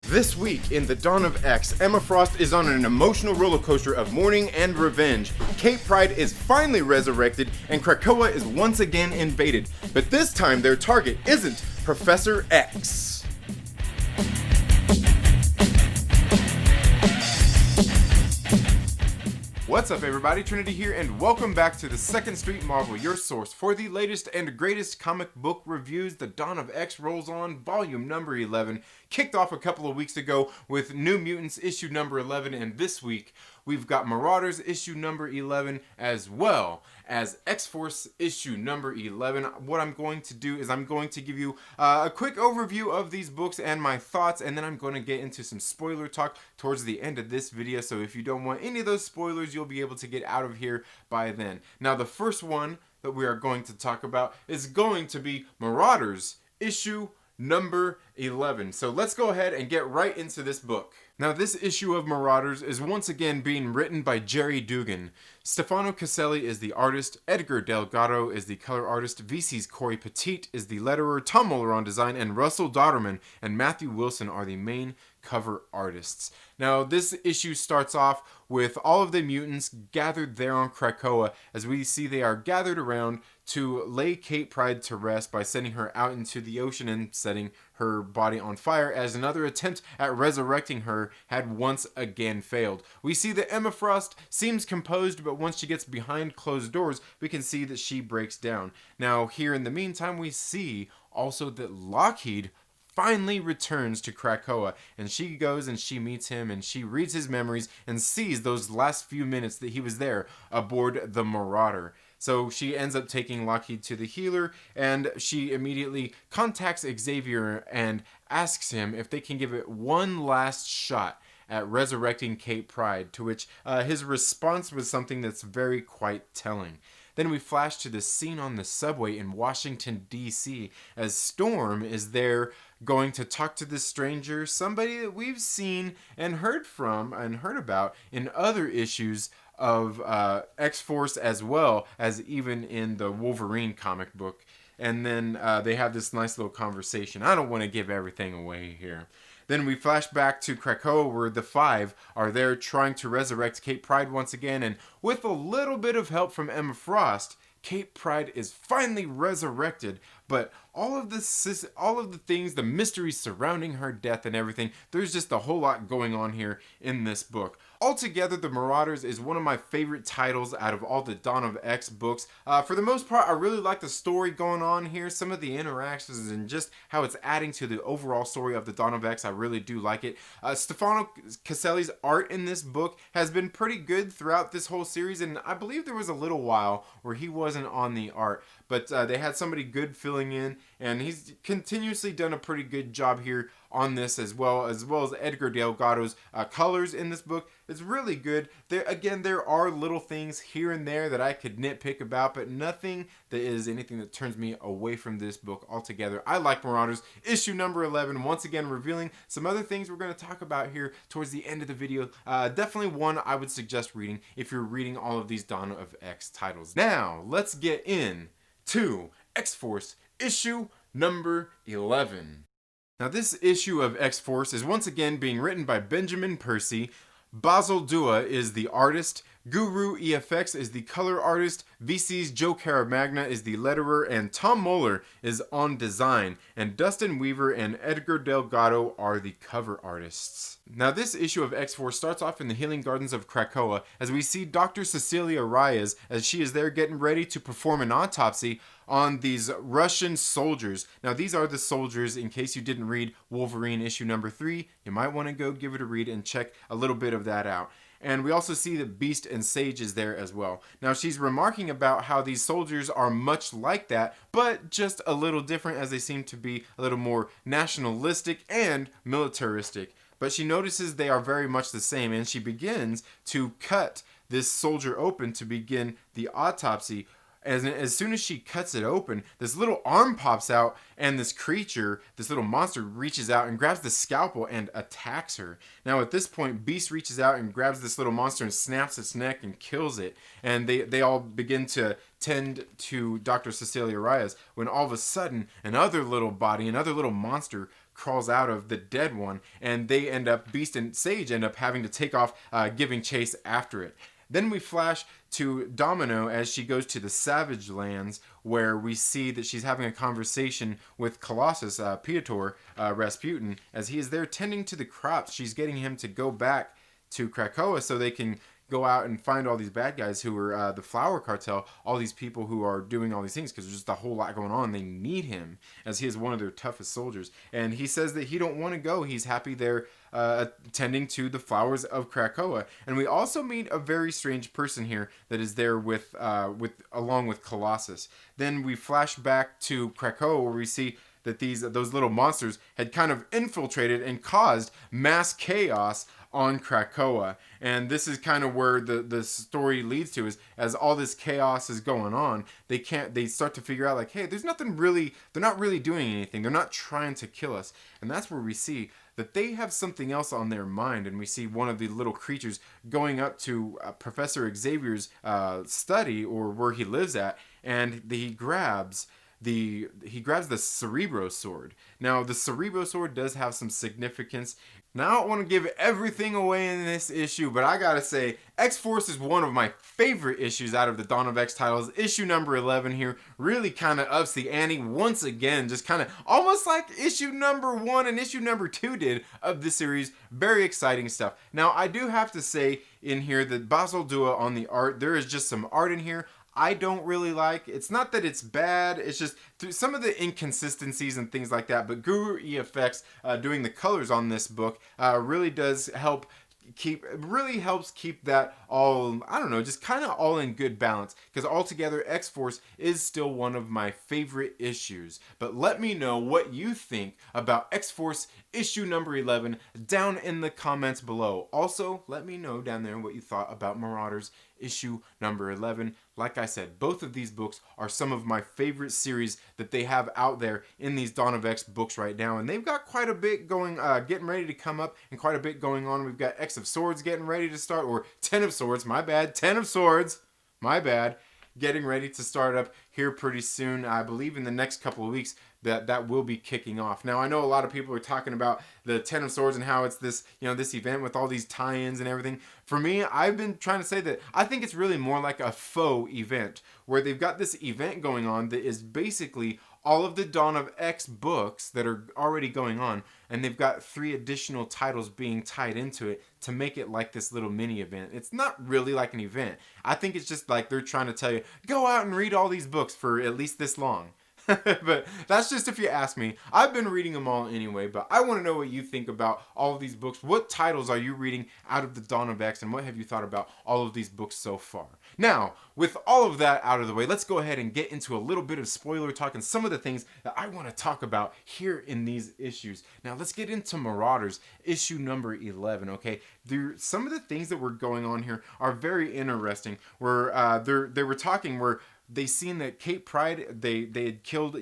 This week in The Dawn of X, Emma Frost is on an emotional roller coaster of mourning and revenge. Kate Pryde is finally resurrected, and Krakoa is once again invaded. But this time their target isn't Professor X. What's up everybody, Trinity here, and welcome back to the Second Street Marvel, your source for the latest and greatest comic book reviews. The Dawn of X rolls on, volume number 11, kicked off a couple of weeks ago with New Mutants issue number 11, and this week we've got Marauders issue number 11 as well as X Force issue number 11. What I'm going to do is I'm going to give you a quick overview of these books and my thoughts, and then I'm going to get into some spoiler talk towards the end of this video, so if you don't want any of those spoilers, you'll be able to get out of here by then. Now, the first one that we are going to talk about is going to be Marauders issue number 11. So let's go ahead and get right into this book. Now, this issue of Marauders is once again being written by Gerry Duggan. Stefano Caselli is the artist, Edgar Delgado is the color artist, VC's Corey Petit is the letterer, Tom Muller on design, and Russell Dodderman and Matthew Wilson are the main cover artists. Now, this issue starts off with all of the mutants gathered there on Krakoa, as we see they are gathered around to lay Kate Pryde to rest by sending her out into the ocean and setting her body on fire, as another attempt at resurrecting her had once again failed. We see that Emma Frost seems composed, but once she gets behind closed doors, we can see that she breaks down. Now, here in the meantime, we see also that Lockheed finally returns to Krakoa, and she goes and she meets him and she reads his memories and sees those last few minutes that he was there aboard the Marauder. So she ends up taking Lockheed to the healer, and she immediately contacts Xavier and asks him if they can give it one last shot at resurrecting Kate Pryde, to which his response was something that's very quite telling. Then we flash to the scene on the subway in Washington, D.C., as Storm is there going to talk to this stranger, somebody that we've seen and heard from and heard about in other issues of X Force, as well as even in the Wolverine comic book. And then they have this nice little conversation. I don't want to give everything away here. Then we flash back to Krakoa, where the Five are there trying to resurrect Kate Pryde once again, and with a little bit of help from Emma Frost, Kate Pryde is finally resurrected. But all of the things, the mysteries surrounding her death and everything, there's just a whole lot going on here in this book. Altogether, The Marauders is one of my favorite titles out of all the Dawn of X books. For the most part, I really like the story going on here, some of the interactions, and just how it's adding to the overall story of the Dawn of X. I really do like it. Stefano Caselli's art in this book has been pretty good throughout this whole series, and I believe there was a little while where he wasn't on the art, but they had somebody good filling in, and he's continuously done a pretty good job here on this, as well as Edgar Delgado's colors in this book. It's really good. There are little things here and there that I could nitpick about, but nothing that is anything that turns me away from this book altogether. I like Marauders issue number 11, once again revealing some other things we're going to talk about here towards the end of the video. Definitely one I would suggest reading if you're reading all of these Dawn of X titles. Now, let's get in to X Force issue number 11. Now, this issue of X Force is once again being written by Benjamin Percy. Basil Dua is the artist, Guru EFX is the color artist, VC's Joe Caramagna is the letterer, and Tom Muller is on design, and Dustin Weaver and Edgar Delgado are the cover artists. Now, this issue of X Force starts off in the healing gardens of Krakoa, as we see Dr. Cecilia Reyes as she is there getting ready to perform an autopsy on these Russian soldiers. Now, these are the soldiers, in case you didn't read Wolverine issue number 3, you might want to go give it a read and check a little bit of that out. And we also see that Beast and Sage is there as well. Now, she's remarking about how these soldiers are much like that, but just a little different, as they seem to be a little more nationalistic and militaristic. But she notices they are very much the same, and she begins to cut this soldier open to begin the autopsy. As soon as she cuts it open, this little arm pops out, and this creature, this little monster, reaches out and grabs the scalpel and attacks her. Now, at this point, Beast reaches out and grabs this little monster and snaps its neck and kills it. And they all begin to tend to Dr. Cecilia Reyes, when all of a sudden, another little body, another little monster crawls out of the dead one, and they end up, Beast and Sage end up having to take off, giving chase after it. Then we flash to Domino as she goes to the Savage Lands, where we see that she's having a conversation with Colossus, Piotr Rasputin, as he is there tending to the crops. She's getting him to go back to Krakoa so they can go out and find all these bad guys who are the Flower Cartel, all these people who are doing all these things, because there's just a whole lot going on. They need him, as he is one of their toughest soldiers. And he says that he don't want to go. He's happy there tending to the flowers of Krakoa. And we also meet a very strange person here that is there with along with Colossus. Then we flash back to Krakoa, where we see that those little monsters had kind of infiltrated and caused mass chaos on Krakoa. And this is kind of where the story leads to, is as all this chaos is going on, they start to figure out, like, hey, there's nothing really, they're not really doing anything, they're not trying to kill us. And that's where we see that they have something else on their mind. And we see one of the little creatures going up to Professor Xavier's study, or where he lives at, and he grabs the Cerebro Sword. Now, the Cerebro Sword does have some significance. Now, I don't want to give everything away in this issue, but I gotta say, X Force is one of my favorite issues out of the Dawn of X titles. Issue number 11 here really kind of ups the ante once again, just kind of almost like issue number 1 and issue number 2 did of the series. Very exciting stuff. Now, I do have to say in here that Basel Dua on the art, there is just some art in here I don't really like. It's not that it's bad, it's just through some of the inconsistencies and things like that. But Guru EFX doing the colors on this book really does help helps keep that all, I don't know, just kind of all in good balance, because altogether X-Force is still one of my favorite issues. But let me know what you think about X-Force issue number 11 down in the comments below. Also, let me know down there what you thought about Marauders issue number 11. Like I said, both of these books are some of my favorite series that they have out there in these Dawn of X books right now, and they've got quite a bit going, getting ready to come up, and quite a bit going on. We've got X of Swords getting ready to start, or 10 of Swords, my bad, 10 of Swords, my bad, getting ready to start up here pretty soon. I believe in the next couple of weeks that will be kicking off. Now, I know a lot of people are talking about the 10 of Swords and how it's this, this event with all these tie-ins and everything. For me, I've been trying to say that I think it's really more like a faux event, where they've got this event going on that is basically all of the Dawn of X books that are already going on, and they've got 3 additional titles being tied into it to make it like this little mini event. It's not really like an event. I think it's just like they're trying to tell you, go out and read all these books for at least this long. But that's just if you ask me. I've been reading them all anyway, but I want to know what you think about all of these books. What titles are you reading out of the Dawn of X, and what have you thought about all of these books so far? Now, with all of that out of the way, let's go ahead and get into a little bit of spoiler talk and some of the things that I want to talk about here in these issues. Now, let's get into Marauders issue number 11, okay? Some of the things that were going on here are very interesting. They were talking where they seen that Kate Pryde, they had killed,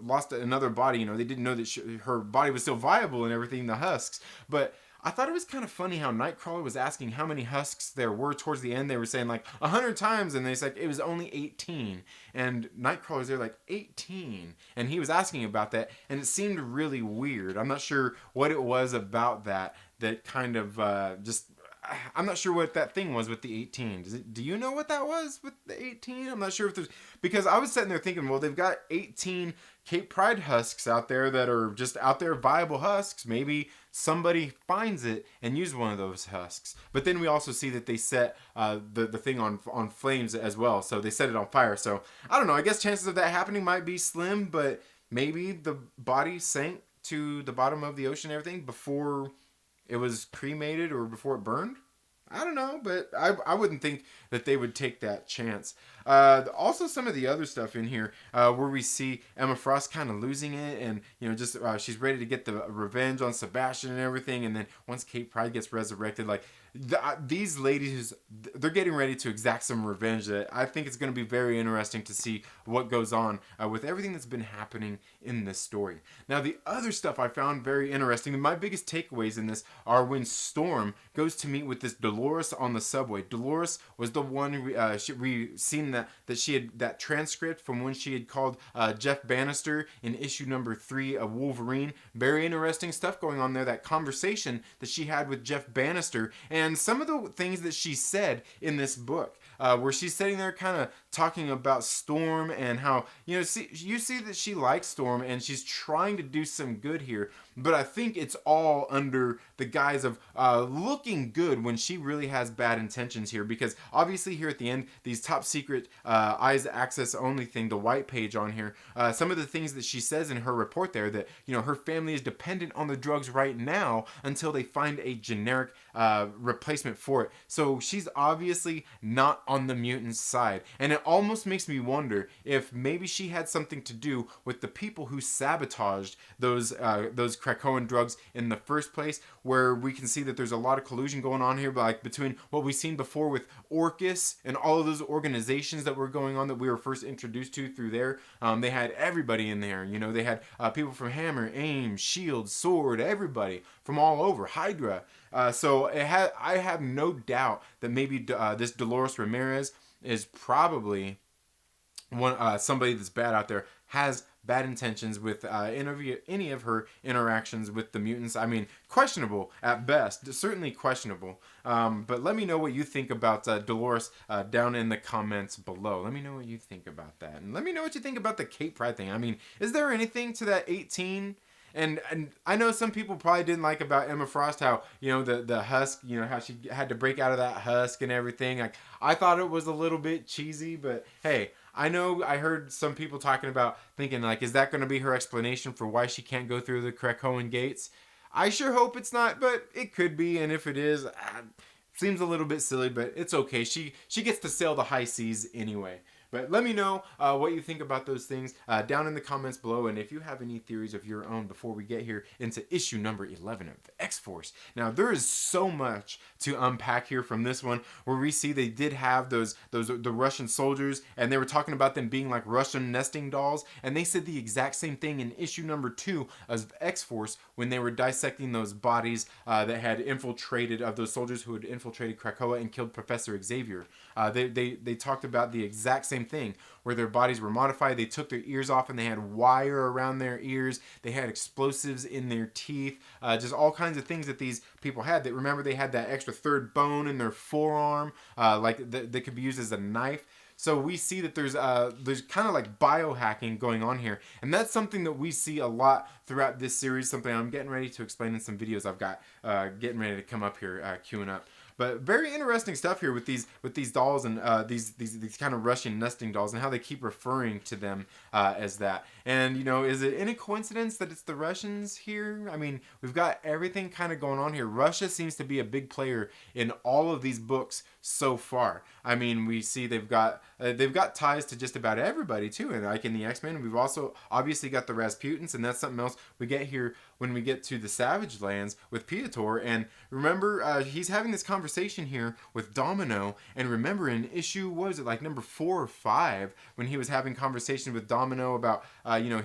lost another body. They didn't know that her body was still viable and everything, the husks. But I thought it was kind of funny how Nightcrawler was asking how many husks there were towards the end. They were saying like 100 times, and they said it was only 18. And Nightcrawler's there like 18, and he was asking about that, and it seemed really weird. I'm not sure what it was about that kind of just. I'm not sure what that thing was with the 18. Do you know what that was with the 18? I'm not sure if there's, because I was sitting there thinking, well, they've got 18 Kate Pryde husks out there that are just out there, viable husks. Maybe somebody finds it and uses one of those husks. But then we also see that they set the thing on flames as well. So they set it on fire. So I don't know. I guess chances of that happening might be slim, but maybe the body sank to the bottom of the ocean and everything before it was cremated or before it burned. I don't know, but I wouldn't think that they would take that chance. Also, some of the other stuff in here where we see Emma Frost kind of losing it, and just she's ready to get the revenge on Sebastian and everything. And then once Kate Pryde gets resurrected, like these ladies, they're getting ready to exact some revenge. That I think it's going to be very interesting to see what goes on with everything that's been happening in this story. Now, the other stuff I found very interesting, and my biggest takeaways in this are when Storm goes to meet with this Dolores on the subway. Dolores was the one we seen that she had that transcript from when she had called Jeff Bannister in issue number 3 of Wolverine. Very interesting stuff going on there. That conversation that she had with Jeff Bannister, and some of the things that she said in this book, where she's sitting there kind of talking about Storm and how, you see that she likes Storm and she's trying to do some good here, but I think it's all under the guise of looking good when she really has bad intentions here, because obviously here at the end, these top secret eyes access only thing, the white page on here, some of the things that she says in her report there, that her family is dependent on the drugs right now until they find a generic replacement for it. So she's obviously not on the mutant side, and it almost makes me wonder if maybe she had something to do with the people who sabotaged those Krakoan drugs in the first place, where we can see that there's a lot of collusion going on here, like between what we've seen before with Orcus and all of those organizations that were going on that we were first introduced to through there. They had everybody in there. They had people from Hammer, AIM, SHIELD, SWORD, everybody from all over, Hydra. So I have no doubt that maybe this Dolores Ramirez is probably somebody that's bad out there, has bad intentions with any of her interactions with the mutants. I mean, questionable at best, certainly questionable. But let me know what you think about Dolores down in the comments below. Let me know what you think about that, and let me know what you think about the Kate Pryde thing. I mean, is there anything to that 18? And I know some people probably didn't like about Emma Frost how, the husk, how she had to break out of that husk and everything. Like, I thought it was a little bit cheesy, but hey, I know I heard some people talking about thinking, like, is that going to be her explanation for why she can't go through the Krakoan gates? I sure hope it's not, but it could be, and if it is, seems a little bit silly, but it's okay. She gets to sail the high seas anyway. But let me know what you think about those things down in the comments below, and if you have any theories of your own before we get here into issue number 11 of the X-Force. Now, there is so much to unpack here from this one, where we see they did have the Russian soldiers, and they were talking about them being like Russian nesting dolls, and they said the exact same thing in issue number 2 of X-Force when they were dissecting those bodies that had infiltrated, of those soldiers who had infiltrated Krakoa and killed Professor Xavier. They talked about the exact same thing, where their bodies were modified. They took their ears off and they had wire around their ears. They had explosives in their teeth. Just all kinds of things that these people had. Remember, they had that extra third bone in their forearm, that could be used as a knife. So we see that there's kind of like biohacking going on here, and that's something that we see a lot throughout this series. Something I'm getting ready to explain in some videos I've got getting ready to come up here, queuing up. But very interesting stuff here with these dolls and these kind of Russian nesting dolls, and how they keep referring to them as that. And is it any coincidence that it's the Russians here? I mean, we've got everything kind of going on here. Russia seems to be a big player in all of these books so far. I mean, we see they've got ties to just about everybody too, and like in the X-Men, we've also obviously got the Rasputins, and that's something else we get here when we get to the Savage Lands with Piotr. And remember, he's having this conversation here with Domino, and remember in issue, what was it, like number 4 or 5, when he was having conversation with Domino about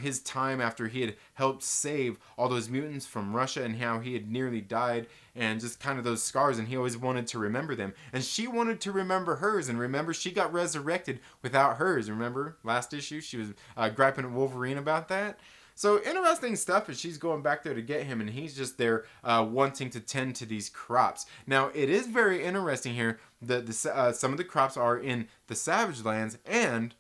his time after he had helped save all those mutants from Russia, and how he had nearly died, and just kind of those scars, and he always wanted to remember them, and she wanted to remember hers. And remember, she got resurrected without hers. Remember last issue, she was griping at Wolverine about that. So interesting stuff as she's going back there to get him, and he's just there wanting to tend to these crops. Now, it is very interesting here that some of the crops are in the Savage Lands, and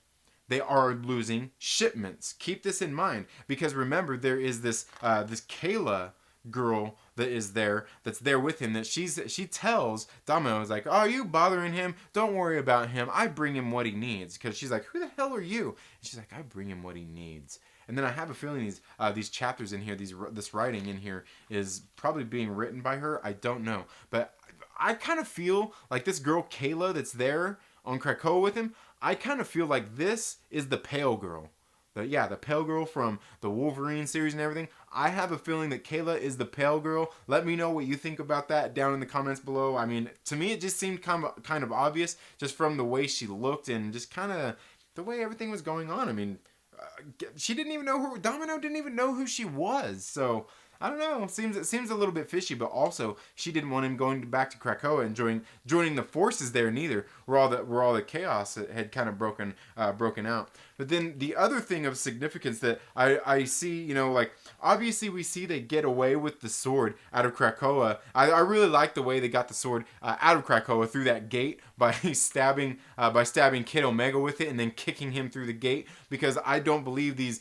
they are losing shipments. Keep this in mind, because remember, there is this Kayla girl that's there with him, that she tells Domino, is like, oh, are you bothering him? Don't worry about him. I bring him what he needs. Because she's like, who the hell are you? And she's like, I bring him what he needs. And then I have a feeling these chapters in here, this writing in here is probably being written by her. I don't know, but I kind of feel like this girl Kayla that's there on Krakoa with him, I kind of feel like this is the Pale Girl. The Pale Girl from the Wolverine series and everything. I have a feeling that Kayla is the Pale Girl. Let me know what you think about that down in the comments below. I mean, to me, it just seemed kind of obvious, just from the way she looked and just kind of the way everything was going on. I mean, she didn't even know Domino didn't even know who she was. So I don't know. It seems a little bit fishy, but also she didn't want him going back to Krakoa and joining the forces there neither, where all the chaos had kind of broken out. But then the other thing of significance that I see, you know, like obviously we see they get away with the sword out of Krakoa. I really like the way they got the sword out of Krakoa through that gate by stabbing Kid Omega with it and then kicking him through the gate, because I don't believe these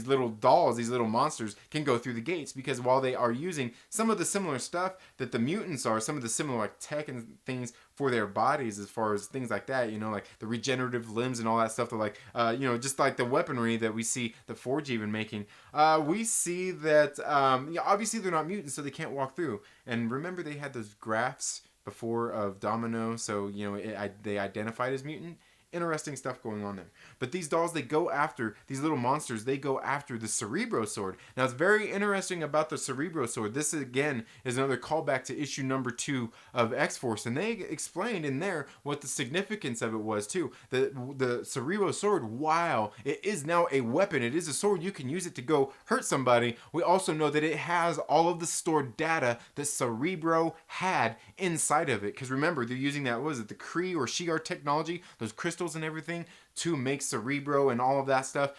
little dolls, these little monsters can go through the gates, because while they are using some of the similar stuff that the mutants are, some of the similar like tech and things for their bodies as far as things like that, you know, like the regenerative limbs and all that stuff, they're like you know, just like the weaponry that we see the Forge even making, we see that yeah, obviously they're not mutants, so they can't walk through. And remember, they had those graphs before of Domino, so you know they identified as mutant. Interesting stuff going on there. But these dolls, they go after these little monsters. They go after the Cerebro Sword. Now, it's very interesting about the Cerebro Sword. This, again, is another callback to issue number 2 of X Force. And they explained in there what the significance of it was, too. The Cerebro Sword, while it is now a weapon, it is a sword, you can use it to go hurt somebody. We also know that it has all of the stored data that Cerebro had inside of it. Because remember, they're using that, what was it, the Kree or Shi'ar technology, those crystals and everything to make Cerebro and all of that stuff.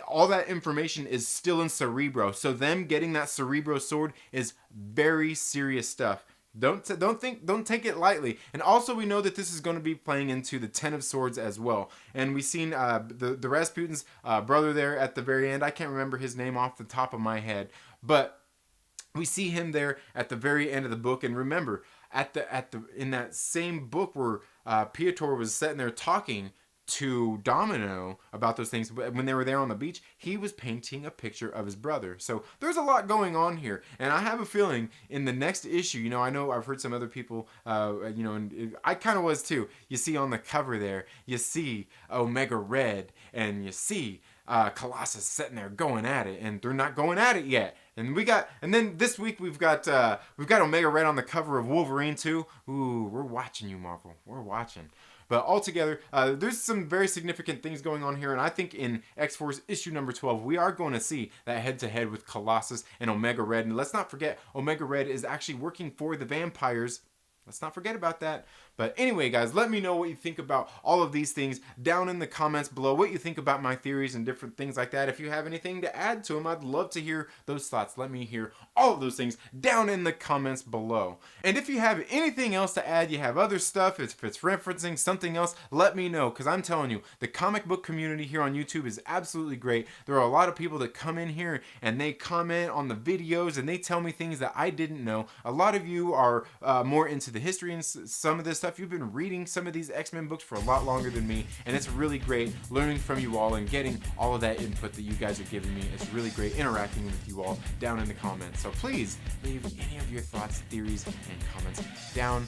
All that information is still in Cerebro. So them getting that Cerebro sword is very serious stuff. Don't take it lightly. And also we know that this is going to be playing into the Ten of Swords as well. And we've seen the Rasputin's brother there at the very end. I can't remember his name off the top of my head, but we see him there at the very end of the book. And remember, in that same book where Piotr was sitting there talking to Domino about those things, when they were there on the beach, he was painting a picture of his brother. So there's a lot going on here, and I have a feeling in the next issue, you know, I know I've heard some other people, you know, and I kind of was too. You see on the cover there, you see Omega Red, and you see Colossus sitting there going at it, and they're not going at it yet. And then this week we've got Omega Red on the cover of Wolverine 2. Ooh, we're watching you, Marvel. We're watching. But altogether, there's some very significant things going on here, and I think in X-Force issue number 12, we are going to see that head-to-head with Colossus and Omega Red. And let's not forget, Omega Red is actually working for the vampires. Let's not forget about that. But anyway, guys, let me know what you think about all of these things down in the comments below. What you think about my theories and different things like that. If you have anything to add to them, I'd love to hear those thoughts. Let me hear all of those things down in the comments below. And if you have anything else to add, you have other stuff, if it's referencing something else, let me know. Because I'm telling you, the comic book community here on YouTube is absolutely great. There are a lot of people that come in here and they comment on the videos and they tell me things that I didn't know. A lot of you are more into the history and some of this stuff. You've been reading some of these X-Men books for a lot longer than me, and it's really great learning from you all and getting all of that input that you guys are giving me. It's really great interacting with you all down in the comments. So please leave any of your thoughts, theories, and comments down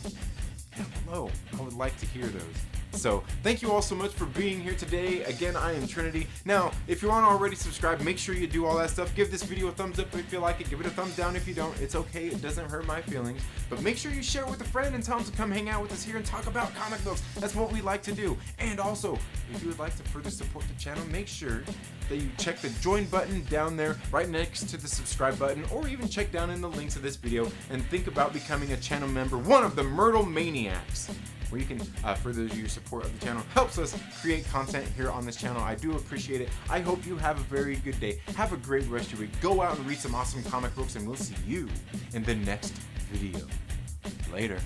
below. I would like to hear those. So thank you all so much for being here today. Again, I am Trinity. Now, if you aren't already subscribed, make sure you do all that stuff. Give this video a thumbs up if you like it. Give it a thumbs down if you don't. It's okay. It doesn't hurt my feelings. But make sure you share it with a friend and tell them to come hang out with us here and talk about comic books. That's what we like to do. And also, if you would like to further support the channel, make sure that you check the join button down there right next to the subscribe button, or even check down in the links of this video and think about becoming a channel member, one of the Myrtle Maniacs, where you can further your support of the channel. Helps us create content here on this channel. I do appreciate it. I hope you have a very good day. Have a great rest of your week. Go out and read some awesome comic books, and we'll see you in the next video. Later.